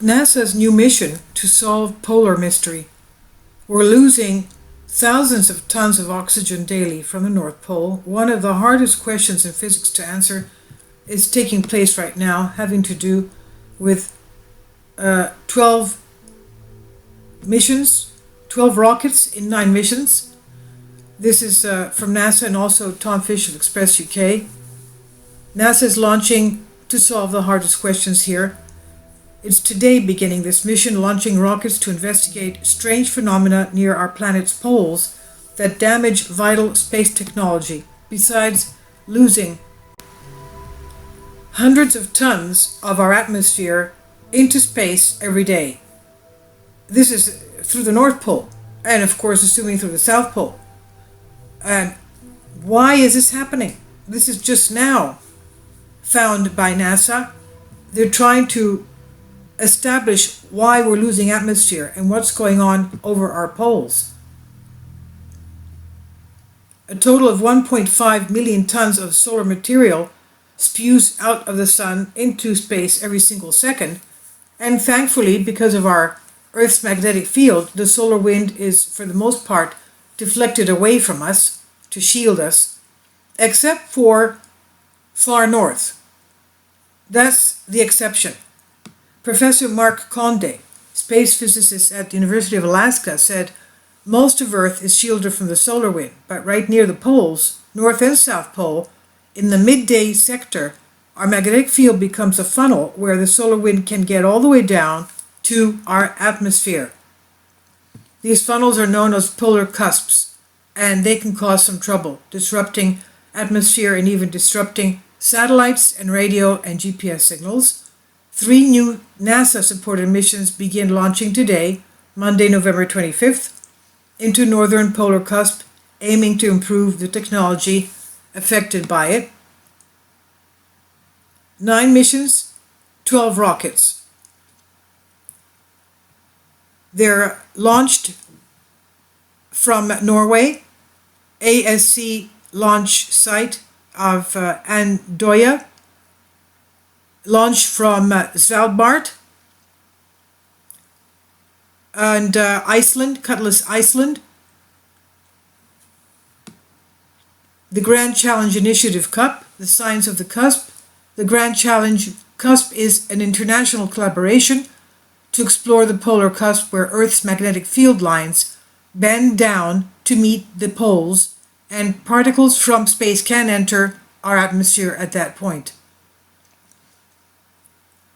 NASA's new mission to solve polar mystery. We're losing thousands of tons of oxygen daily from the North Pole. One of the hardest questions in physics to answer is taking place right now, having to do with 12 missions, 12 rockets in 9 missions. This is from NASA and also Tom Fish of Express UK. NASA is launching to solve the hardest questions here. It's today beginning this mission, launching rockets to investigate strange phenomena near our planet's poles that damage vital space technology, besides losing hundreds of tons of our atmosphere into space every day. This is through the North Pole, and of course assuming through the South Pole. And why is this happening? This is just now found by NASA. They're trying to establish why we're losing atmosphere and what's going on over our poles. A total of 1.5 million tons of solar material spews out of the sun into space every single second, and thankfully, because of our Earth's magnetic field, the solar wind is for the most part deflected away from us to shield us, except for far north. That's the exception. Professor Mark Conde, space physicist at the University of Alaska, said most of Earth is shielded from the solar wind, but right near the poles, North and South Pole, in the midday sector, our magnetic field becomes a funnel where the solar wind can get all the way down to our atmosphere. These funnels are known as polar cusps, and they can cause some trouble, disrupting atmosphere and even disrupting satellites and radio and GPS signals. 3 new NASA-supported missions begin launching today, Monday, November 25th, into northern polar cusp, aiming to improve the technology affected by it. 9 missions, 12 rockets. They're launched from Norway, ASC launch site of Andøya, launched from Svalbard, and Iceland, Cutlass Iceland. The Grand Challenge Initiative Cup, the Science of the Cusp. The Grand Challenge Cusp is an international collaboration to explore the polar cusp where Earth's magnetic field lines bend down to meet the poles, and particles from space can enter our atmosphere at that point.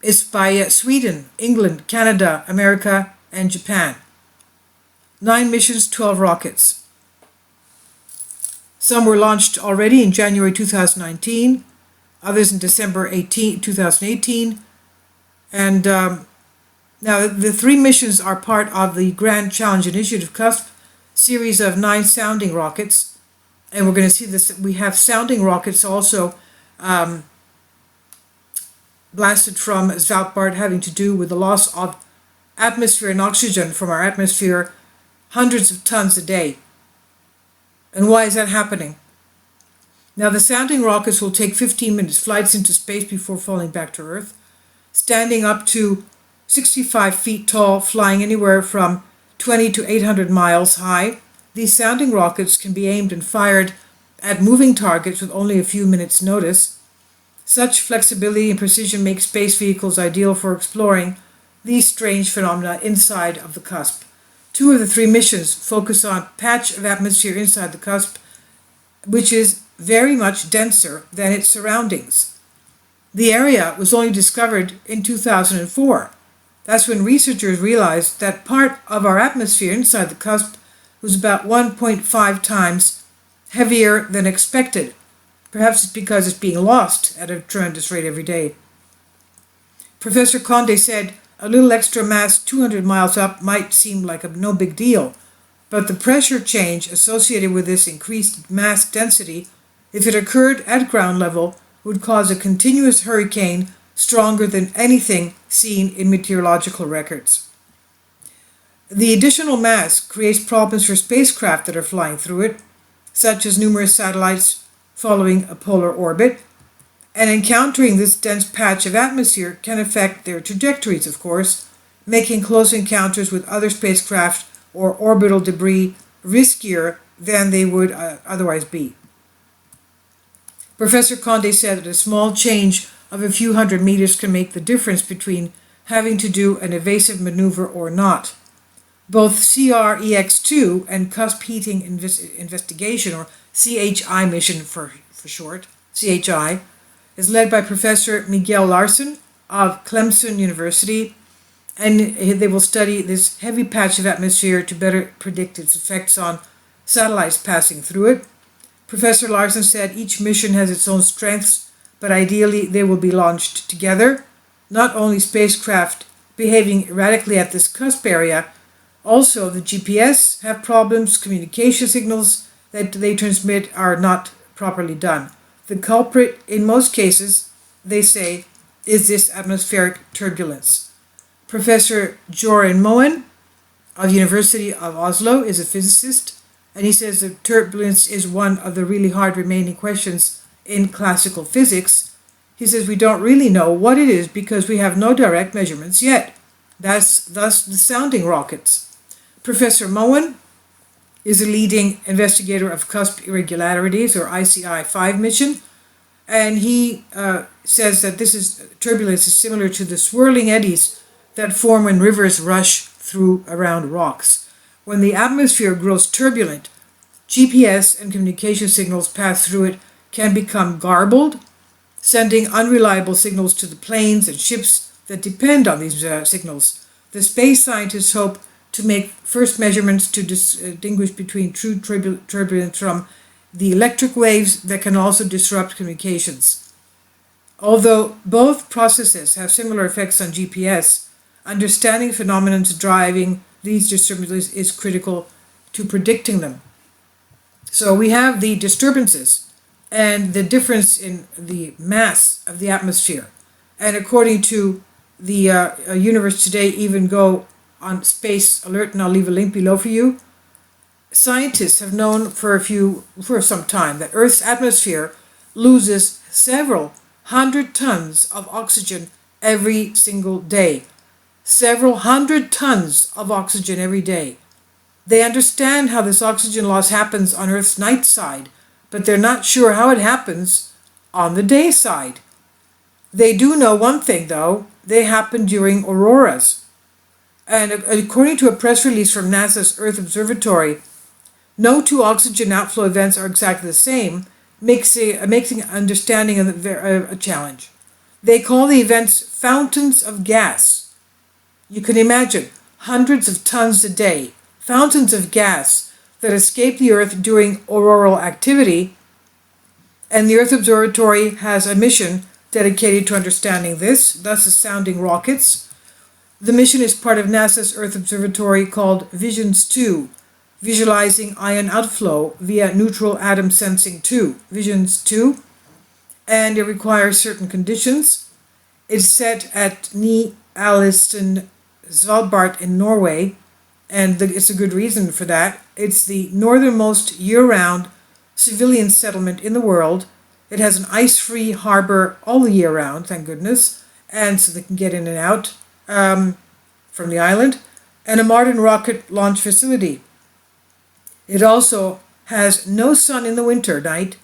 It's by Sweden, England, Canada, America, and Japan. 9 missions, 12 rockets. Some were launched already in January 2019, others in December 2018, and now the 3 missions are part of the Grand Challenge Initiative CUSP series of 9 sounding rockets, and we're going to see this. We have sounding rockets also blasted from Svalbard, having to do with the loss of atmosphere and oxygen from our atmosphere, hundreds of tons a day. And why is that happening? Now, the sounding rockets will take 15 minutes flights into space before falling back to Earth, standing up to 65 feet tall, flying anywhere from 20 to 800 miles high. These sounding rockets can be aimed and fired at moving targets with only a few minutes' notice. Such flexibility and precision make space vehicles ideal for exploring these strange phenomena inside of the cusp. 2 of the 3 missions focus on a patch of atmosphere inside the cusp, which is very much denser than its surroundings. The area was only discovered in 2004. That's when researchers realized that part of our atmosphere inside the cusp was about 1.5 times heavier than expected. Perhaps it's because it's being lost at a tremendous rate every day. Professor Conde said a little extra mass 200 miles up might seem like a no big deal, but the pressure change associated with this increased mass density, if it occurred at ground level, would cause a continuous hurricane stronger than anything seen in meteorological records. The additional mass creates problems for spacecraft that are flying through it, such as numerous satellites following a polar orbit, and encountering this dense patch of atmosphere can affect their trajectories, of course, making close encounters with other spacecraft or orbital debris riskier than they would otherwise be. Professor Condé said that a small change of a few hundred meters can make the difference between having to do an evasive maneuver or not. Both CREX-2 and Cusp Heating Investigation, or CHI mission for short, CHI, is led by Professor Miguel Larsen of Clemson University, and they will study this heavy patch of atmosphere to better predict its effects on satellites passing through it. Professor Larsen said each mission has its own strengths, but ideally they will be launched together. Not only spacecraft behaving erratically at this cusp area, also the GPS have problems, communication signals that they transmit are not properly done. The culprit in most cases, they say, is this atmospheric turbulence. Professor Joran Moen of University of Oslo is a physicist, and he says that turbulence is one of the really hard remaining questions in classical physics. He says we don't really know what it is because we have no direct measurements yet. That's thus the sounding rockets. Professor Moen is a leading investigator of cusp irregularities, or ICI-5 mission, and he says that turbulence is similar to the swirling eddies that form when rivers rush through around rocks. When the atmosphere grows turbulent, GPS and communication signals pass through it can become garbled, sending unreliable signals to the planes and ships that depend on these signals. The space scientists hope to make first measurements to distinguish between true turbulence from the electric waves that can also disrupt communications. Although both processes have similar effects on GPS, understanding phenomena driving these disturbances is critical to predicting them. So we have the disturbances and the difference in the mass of the atmosphere. And according to the Universe Today, even go on space alert, and I'll leave a link below for you. Scientists have known for some time that Earth's atmosphere loses several hundred tons of oxygen every single day. Several hundred tons of oxygen every day. They understand how this oxygen loss happens on Earth's night side, but they're not sure how it happens on the day side. They do know one thing though, they happen during auroras. And according to a press release from NASA's Earth Observatory, no two oxygen outflow events are exactly the same, making understanding of a challenge. They call the events fountains of gas. You can imagine hundreds of tons a day, fountains of gas that escape the Earth during auroral activity, and the Earth Observatory has a mission dedicated to understanding this, thus the sounding rockets. The mission is part of NASA's Earth Observatory called VISIONS-2, Visualizing Ion Outflow via Neutral Atom Sensing 2, VISIONS-2, and it requires certain conditions. It's set at NASA Allison Svalbard in Norway, and it's a good reason for that. It's the northernmost year-round civilian settlement in the world. It has an ice-free harbor all the year round, thank goodness, and so they can get in and out from the island, and a modern rocket launch facility. It also has no sun in the winter night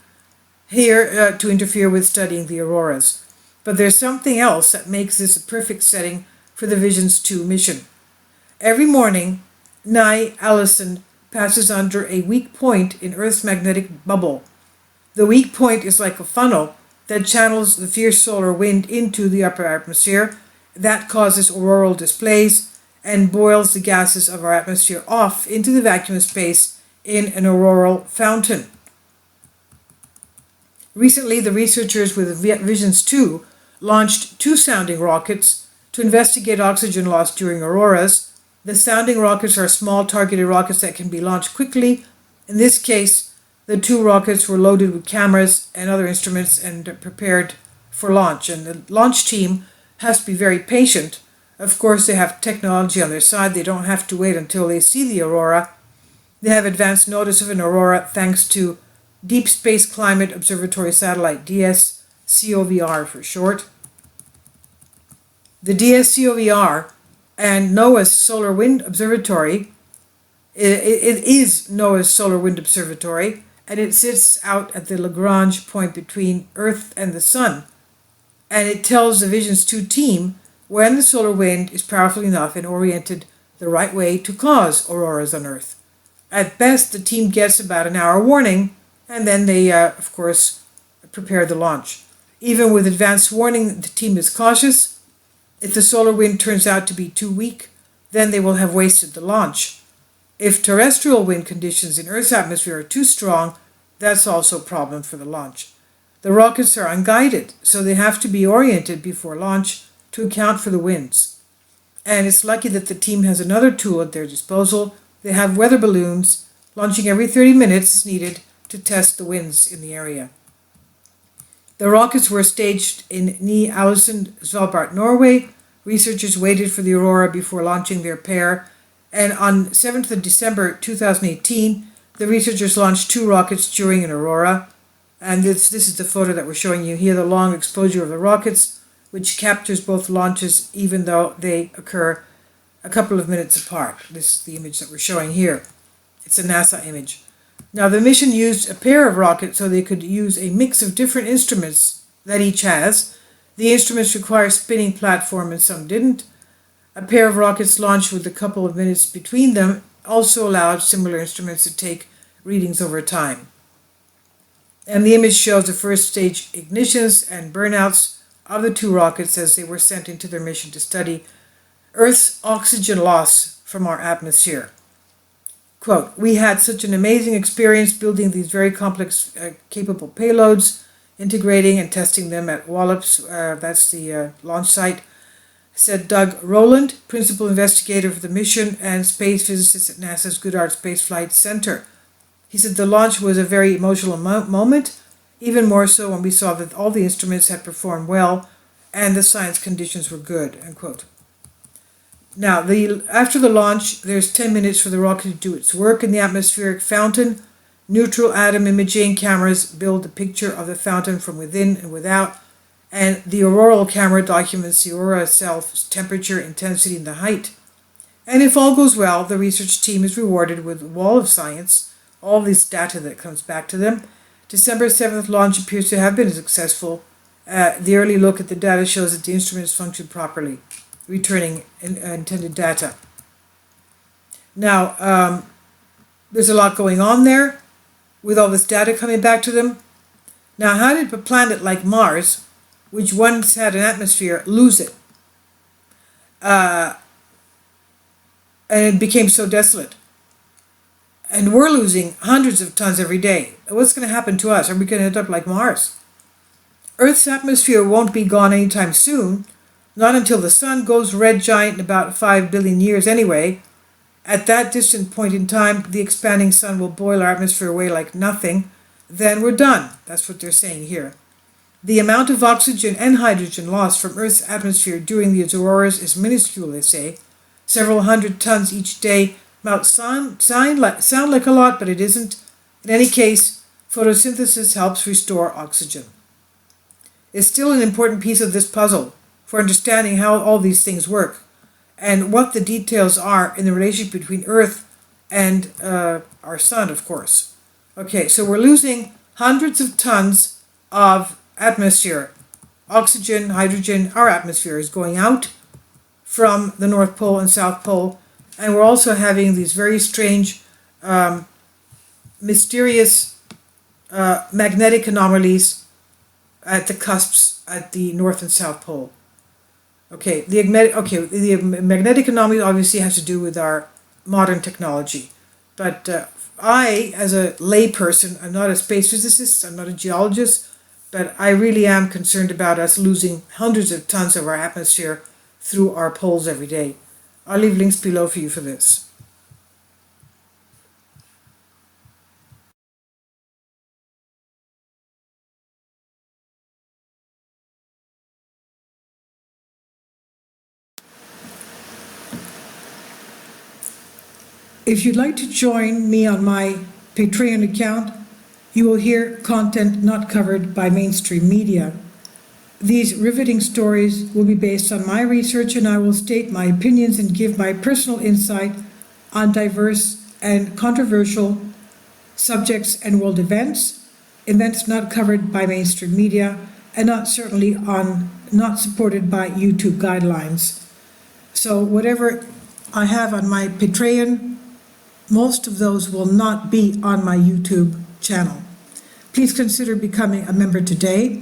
here to interfere with studying the auroras. But there's something else that makes this a perfect setting for the VISIONS-2 mission. Every morning, NASA Allison passes under a weak point in Earth's magnetic bubble. The weak point is like a funnel that channels the fierce solar wind into the upper atmosphere. That causes auroral displays and boils the gases of our atmosphere off into the vacuum of space in an auroral fountain. Recently, the researchers with VISIONS-2 launched 2 sounding rockets to investigate oxygen loss during auroras. The sounding rockets are small targeted rockets that can be launched quickly. In this case, the 2 rockets were loaded with cameras and other instruments and prepared for launch. And the launch team has to be very patient. Of course, they have technology on their side. They don't have to wait until they see the aurora. They have advanced notice of an aurora thanks to Deep Space Climate Observatory Satellite, DSCOVR for short. The DSCOVR And NOAA's Solar Wind Observatory, it is NOAA's Solar Wind Observatory, and it sits out at the Lagrange point between Earth and the Sun. And it tells the Visions 2 team when the solar wind is powerful enough and oriented the right way to cause auroras on Earth. At best, the team gets about an hour warning, and then they, of course, prepare the launch. Even with advance warning, the team is cautious. If the solar wind turns out to be too weak, then they will have wasted the launch. If terrestrial wind conditions in Earth's atmosphere are too strong, that's also a problem for the launch. The rockets are unguided, so they have to be oriented before launch to account for the winds. And it's lucky that the team has another tool at their disposal. They have weather balloons. Launching every 30 minutes is needed to test the winds in the area. The rockets were staged in NASA Allison Svalbard, Norway. Researchers waited for the aurora before launching their pair, and on 7th of December 2018, the researchers launched 2 rockets during an aurora. And this is the photo that we're showing you here, the long exposure of the rockets, which captures both launches even though they occur a couple of minutes apart. This is the image that we're showing here. It's a NASA image. Now, the mission used a pair of rockets so they could use a mix of different instruments that each has. The instruments require spinning platform and some didn't. A pair of rockets launched with a couple of minutes between them also allowed similar instruments to take readings over time. And the image shows the first stage ignitions and burnouts of the 2 rockets as they were sent into their mission to study Earth's oxygen loss from our atmosphere. Quote, "We had such an amazing experience building these very complex, capable payloads, integrating and testing them at Wallops," that's the launch site, said Doug Rowland, principal investigator for the mission and space physicist at NASA's Goddard Space Flight Center. He said the launch was a very emotional moment, even more so when we saw that all the instruments had performed well and the science conditions were good, end quote. Now, after the launch, there's 10 minutes for the rocket to do its work in the atmospheric fountain. Neutral atom imaging cameras build a picture of the fountain from within and without, and the auroral camera documents the aurora itself, temperature, intensity, and the height. And if all goes well, the research team is rewarded with a wall of science, all this data that comes back to them. December 7th launch appears to have been successful. The early look at the data shows that the instruments function properly, returning intended data. Now, there's a lot going on there with all this data coming back to them. Now, how did a planet like Mars, which once had an atmosphere, lose it? And it became so desolate. And we're losing hundreds of tons every day. What's going to happen to us? Are we going to end up like Mars? Earth's atmosphere won't be gone anytime soon, not until the sun goes red giant in about 5 billion years anyway. At that distant point in time, the expanding sun will boil our atmosphere away like nothing. Then we're done. That's what they're saying here. The amount of oxygen and hydrogen lost from Earth's atmosphere during these auroras is minuscule, they say. Several hundred tons each day might sound like a lot, but it isn't. In any case, photosynthesis helps restore oxygen. It's still an important piece of this puzzle for understanding how all these things work and what the details are in the relationship between Earth and our sun, of course. Okay, so we're losing hundreds of tons of atmosphere. Oxygen, hydrogen, our atmosphere is going out from the North Pole and South Pole, and we're also having these very strange, mysterious magnetic anomalies at the cusps at the North and South Pole. Okay, the magnetic anomaly obviously has to do with our modern technology, but I, as a layperson, I'm not a space physicist, I'm not a geologist, but I really am concerned about us losing hundreds of tons of our atmosphere through our poles every day. I'll leave links below for you for this. If you'd like to join me on my Patreon account, you will hear content not covered by mainstream media. These riveting stories will be based on my research, and I will state my opinions and give my personal insight on diverse and controversial subjects and world events not covered by mainstream media, and not supported by YouTube guidelines. So whatever I have on my Patreon, most of those will not be on my YouTube channel. Please consider becoming a member today.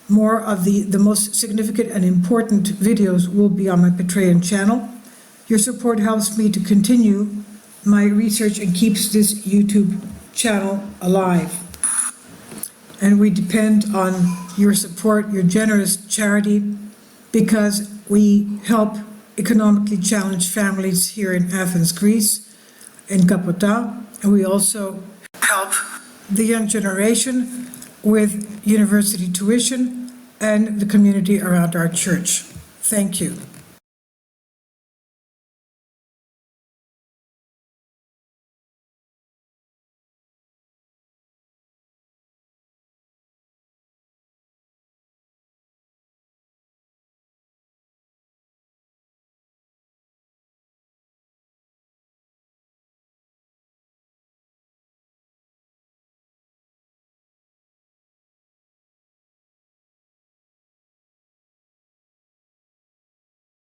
More of the most significant and important videos will be on my Patreon channel. Your support helps me to continue my research and keeps this YouTube channel alive. And we depend on your support, your generous charity, because we help economically challenged families here in Athens, Greece, in Kapota, and we also help the young generation with university tuition and the community around our church. Thank you.